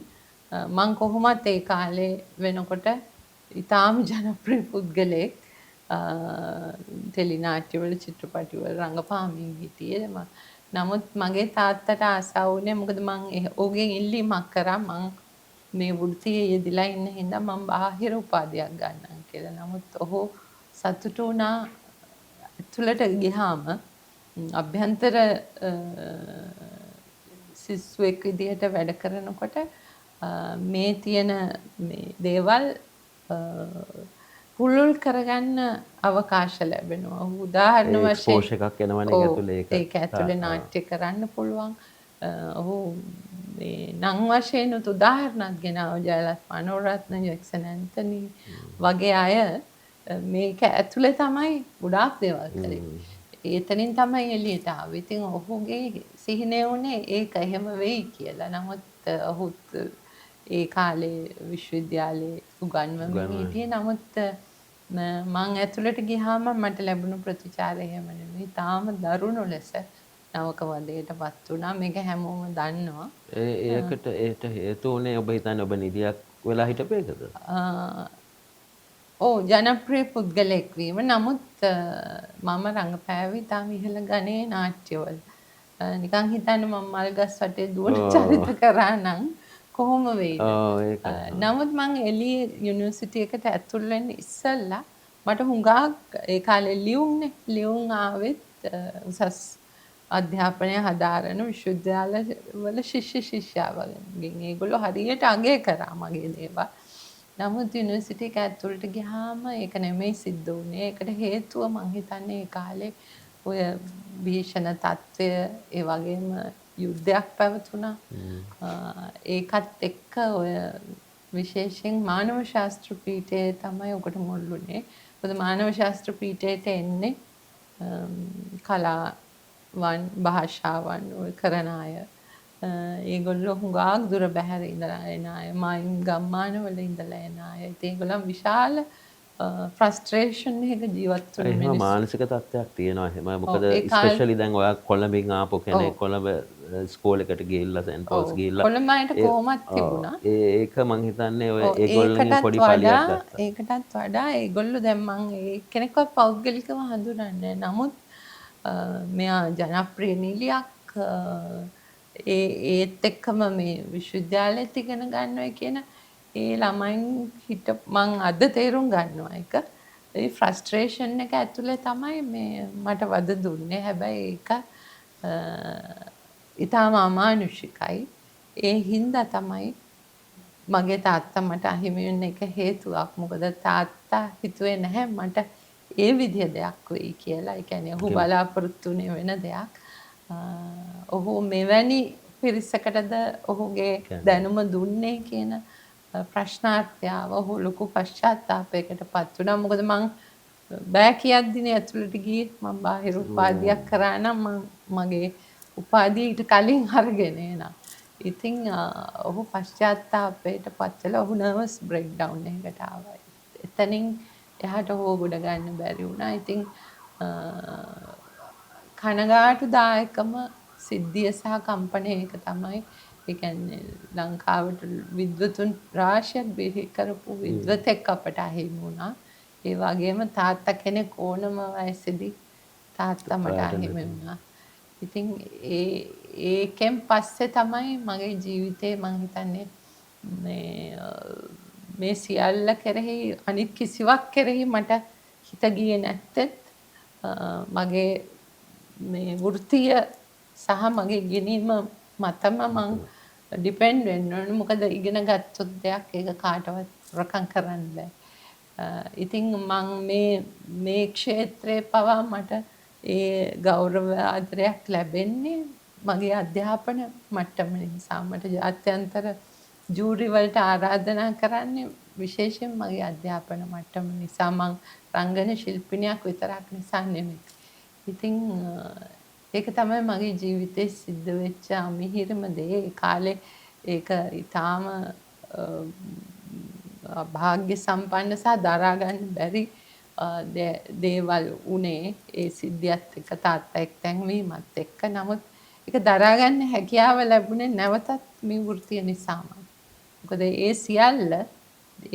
මං කොහොමත් ඒ කාලේ වෙනකොට ඉතාම ජනප්‍රිය පුද්ගලෙක් ටෙලි නාට්‍යවල චිත්‍රපටිවල රංගපාමින් හිටියේ. නමුත් මගේ තාත්තට ආසාව වුණේ මොකද මං ඕගෙන් ඉල්ලීමක් කරා මං මේ වෘත්තියේ යෙදලා ඉන්න හින්දා මං බාහිර උපාධියක් ගන්නම් කියලා. නමුත් ඔහු සතුටු වුණා. ඇතුළට ගියාම අභ්‍යන්තර සිසුවෙක් විදිහට වැඩ කරනකොට මේ තියෙන මේ දේවල් පුළුල් කරගන්න අවකාශ ලැබෙනවා. උදාහරණ වශයෙන් එක්ස්පෝෂර් එකක් එනවනේ ඒක ඇතුලේ ඒක ඇතුලේ නාට්‍ය කරන්න පුළුවන්. ඔහු මේ නම් වශයෙන් උදාහරණයක් ගෙනාව ජයලත් මනෝරත්න, ජැක්සන් ඇන්තනි වගේ අය මේක ඇතුලේ තමයි ගොඩාක් දේවල් කරේ. එතනින් තමයි එළියට ආවේ. ඉතින් ඔහුගේ සිහිනේ උනේ ඒක එහෙම වෙයි කියලා. නමුත් ඔහුත් ඒ කාලේ විශ්වවිද්‍යාලේ උගන්වමින් හිටියේ. නමුත් මං ඇතුළට ගියාම මට ලැබුණු ප්‍රතිචාරය එහෙම නෙමෙයි. තාම දරුණු ලෙස නවක වදයටපත් වුණා. මේක හැමෝම දන්නවා. ඒකට හේතු උනේ ඔබ හිතන්නේ ඔබ නිදියක් වෙලා හිටපු එකද? ඔව්, ජනප්‍රිය පුද්ගලෙක් වීම. නමුත් මම රංගපෑවේ තාම ඉහළ ගණයේ නාට්‍යවල. නිකන් හිතන්න මම මල්ගස් වටේ දුවන චරිත කරා නම් කොහොම වෙයිද? නමුත් මං එළියේ යුනිවර්සිටි එකට ඇතුල් වෙන්න ඉස්සෙල්ලා මට හුඟක් ඒ කාලේ ලියුම් ආවෙත් උසස් අධ්‍යාපනය හදාරන විශ්වවිද්‍යාලවල ශිෂ්‍ය ශිෂ්‍යාවගෙන්. ඒගොල්ලෝ හරියට අගය කරා මගේ දේවල්. නමුත් යුනිවර්සිටි එක ඇතුළට ගියාම ඒක නෙමෙයි සිද්ධ වුණේ. ඒකට හේතුව මං හිතන්නේ ඒ කාලේ ඔය භීෂණ තත්ත්වය ඒ වගේම යුද්ධයක් පැවතුණා. ඒකත් එක්ක ඔය විශේෂයෙන් මානව ශාස්ත්‍ර පීඨයේ තමයි ඔකට මුල් වුණේ. මොකද මානව ශාස්ත්‍ර පීඨයට එන්නේ කලාවන් භාෂාවන් ඔය කරන අය. ඒගොල්ලෝ හුඟක් දුර බැහැර ඉඳලා එන අය, මයින් ගම්මානවල ඉඳලා එන අය. ඉතින් ඒගොල්ලන් විශාල ෆ්‍රස්ට්‍රේෂන් එකක ජීවත් වුණු එහෙම මිනිස්සු. මානසික තත්ත්වයක් තියෙනවා. එහෙම මොකද ඒ කාලේ ස්පෙෂලි දැන් ඔයා කොළඹින් ආපු කෙනෙක් කොළඹ ස්කෝල් එකට ගිහිල්ලා සෙන්ට් පෝල්ස් ගිහිල්ලා කොළඹ අයට කොහොමත් තිබුණා. ඒක මං හිතන්නේ ඔය ඒගොල්ලන්ගෙන් පොඩි පලියක් ගත්තා. ඒකටත් වඩා ඒගොල්ලෝ දැන් මං ඒ කෙනෙක්වත් පෞද්ගලිකව හඳුනන්නේ නැහැ. නමුත් මෙයා ජනප්‍රිය නිලියක් ඒත් එක්කම මේ විශ්වවිද්‍යාලෙත් ඉගෙන ගන්නවා කියන ඒ ළමයින් මං අද තේරුම් ගන්නවා එක. ඒ ෆ්‍රස්ට්‍රේෂන් එක ඇතුලේ තමයි මේ මට වද දුන්නේ. හැබැයි ඒක ඊටම අමානුෂිකයි. ඒ හින්දා තමයි මගේ තාත්තා මට අහිමි වෙන්න එක හේතුවක්. මොකද තාත්තා හිතුවේ නැහැ මට ඒ විදිහ දෙයක් වෙයි කියලා. ඒ කියන්නේ ඔහු බලාපොරොත්තු වෙන දෙයක්. ඔහු මෙවැනි පිරිසකටද ඔහුගේ දැනුම දුන්නේ කියන ප්‍රශ්නාර්ථයව ඔහු ලොකු පශ්චාත්තාවයකට පත් වුණා. මොකද මං බෑ කියද්දිනේ ඇතුළට ගියේ. මං බාහිර උපාධියක් කරා නම් මගේ උපාධිය ඊට කලින් අරගෙන එනවා. ඉතින් ඔහු පශ්චාත්තාවයට පත් වෙලා ඔහු නර්වස් බ්‍රේක්ඩවුන් එකකට ආවා. එතනින් එහාට ඔහුව ගොඩ ගන්න බැරි වුණා. ඉතින් කනගාටුදායකම සිද්ධිය සහ කම්පණය එක තමයි. ඒ කියන්නේ ලංකාවට විද්වතුන් රාශියක් බිහි කරපු විද්වතෙක් අපට අහිමි වුණා. ඒ වගේම තාත්තා කෙනෙක් ඕනම වයසේදී තාත්තා මට අහිමි වුණා. ඉතින් ඒකෙන් පස්සේ තමයි මගේ ජීවිතේ මං හිතන්නේ මේ සියල්ල කෙරෙහි අනිත් කිසිවක් කෙරෙහි මට හිත ගියේ නැත්තෙත් මගේ මේ වෘත්තීය සහ මගේ ඉගෙනීම මතම මං ඩිපෙන්ඩ් වෙන්න ඕනේ. මොකද ඉගෙන ගත්තොත් දෙයක් ඒක කාටවත් රකම් කරන්න බෑ. ඉතින් මං මේ ක්ෂේත්‍රේ පවා මට ඒ ගෞරව ආදරයක් ලැබෙන්නේ මගේ අධ්‍යාපන මට්ටම නිසා. මට ජාත්‍යන්තර ජූරි වලට ආරාධනා කරන්නේ විශේෂයෙන් මගේ අධ්‍යාපන මට්ටම නිසා. මං රංගන ශිල්පිනියක් විතරක් නිසා නෙමෙයි. ඉතින් ඒක තමයි මගේ ජීවිතේ සිද්ධ වෙච්ච අමිහිරම දේ. ඒ කාලේ ඒක ඊටාම භාග්‍ය සම්පන්න සහ දරා ගන්න බැරි දේවල් උනේ ඒ සිද්ධියත් එක්ක තාත්තා එක්තැන් වීමත් එක්ක. නමුත් ඒක දරා ගන්න හැකියාව ලැබුණේ නැවතත් මේ වෘත්තිය නිසාමයි. මොකද ඒ සියල්ල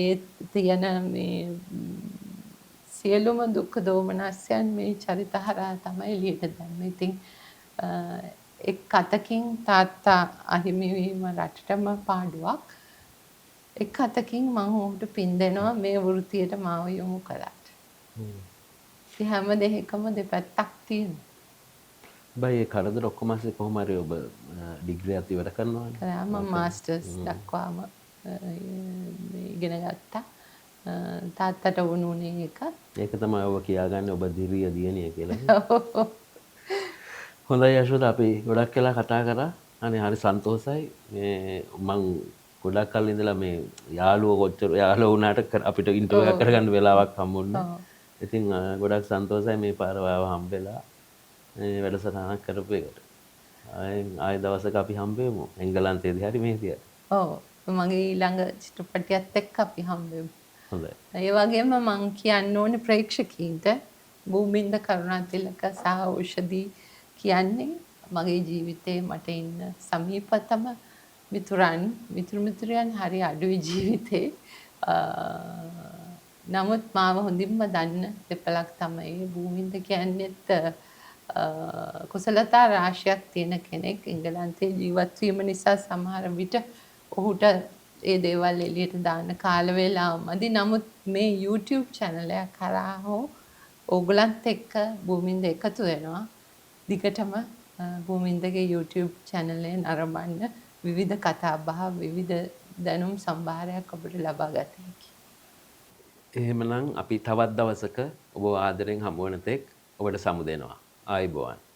ඒ තියෙන මේ සියලුම දුක් දෝමනස්යන් මේ චරිත හරහා තමයි එළියට දැම්මේ. ඉතින් එක් අතකින් තාත්තා අහිමි වීම රටටම පාඩුවක්. එක් අතකින් මම ඔහුට පින් දෙනවා මේ වෘත්තියට මාව යොමු කළාට. ඉතින් හැම දෙයකම දෙපැත්තක් තියෙනවා. බයි ඒ කරදර ඔක්කොම ඇස්සේ කොහොම හරි ඔබ ඩිග්‍රියක් ඉවර කරනවානේ. කරා මම මාස්ටර්ස් දක්වාම ඉගෙන ගත්තා. තාත්තට වුණුනේ එක. ඒක තමයි ඔබ කියාගන්නේ ඔබ දිරිය දියණිය කියලා. හොඳයි යශෝදා, අපි ගොඩක් වෙලා කතා කරා. අනේ හරි සන්තෝෂයි. මේ මං ගොඩක් කල් ඉඳලා මේ යාළුවෝ කොච්චර යාළුවෝ වුණාට අපිට ඉන්ටර්විව් එකක් කරගන්න වෙලාවක් හම්බුන්නේ. ඉතින් ගොඩක් සන්තෝෂයි මේ පාර ඔයාව හම්බෙලා මේ වැඩසටහනක් කරපු එකට. ආයෙ දවසක අපි හම්බෙමු. එංගලන්තයේදී හරි මේදී. ඔව්. මගේ ඊළඟ චිත්‍රපටියත් එක්ක අපි හම්බෙමු. හොඳයි. ඒ වගේම මං කියන්න ඕනේ ප්‍රේක්ෂකීන්ට භූමින්ද කරුණාතිලක සහ ඖෂධි කියන්නේ මගේ ජීවිතේ මට ඉන්න සමීපතම මිතුරියන් හරි අඩුයි ජීවිතේ. නමුත් මාව හොඳින්ම දන්න දෙපළක් තමයි භූමින්ද කියන්නේත් කුසලතා රාශියක් තියෙන කෙනෙක්. එංගලන්තේ ජීවත් වීම නිසා සමහර විට ඔහුට ඒ දේවල් එළියට දාන්න කාල වේලාව මදි. නමුත් මේ YouTube channel එක කරා හෝ ඕගලන්ත් එක්ක භූමින්ද එකතු වෙනවා. දිගටම භූමින්දගේ YouTube channel එක නරඹන්න විවිධ කතා බහ විවිධ දැනුම් සම්භාරයක් ඔබට ලබා ගත හැකි. එහෙමනම් අපි තවත් දවසක ඔබ ආදරෙන් හමුවන තෙක් ඔබට සමු දෙනවා. ආයුබෝවන්.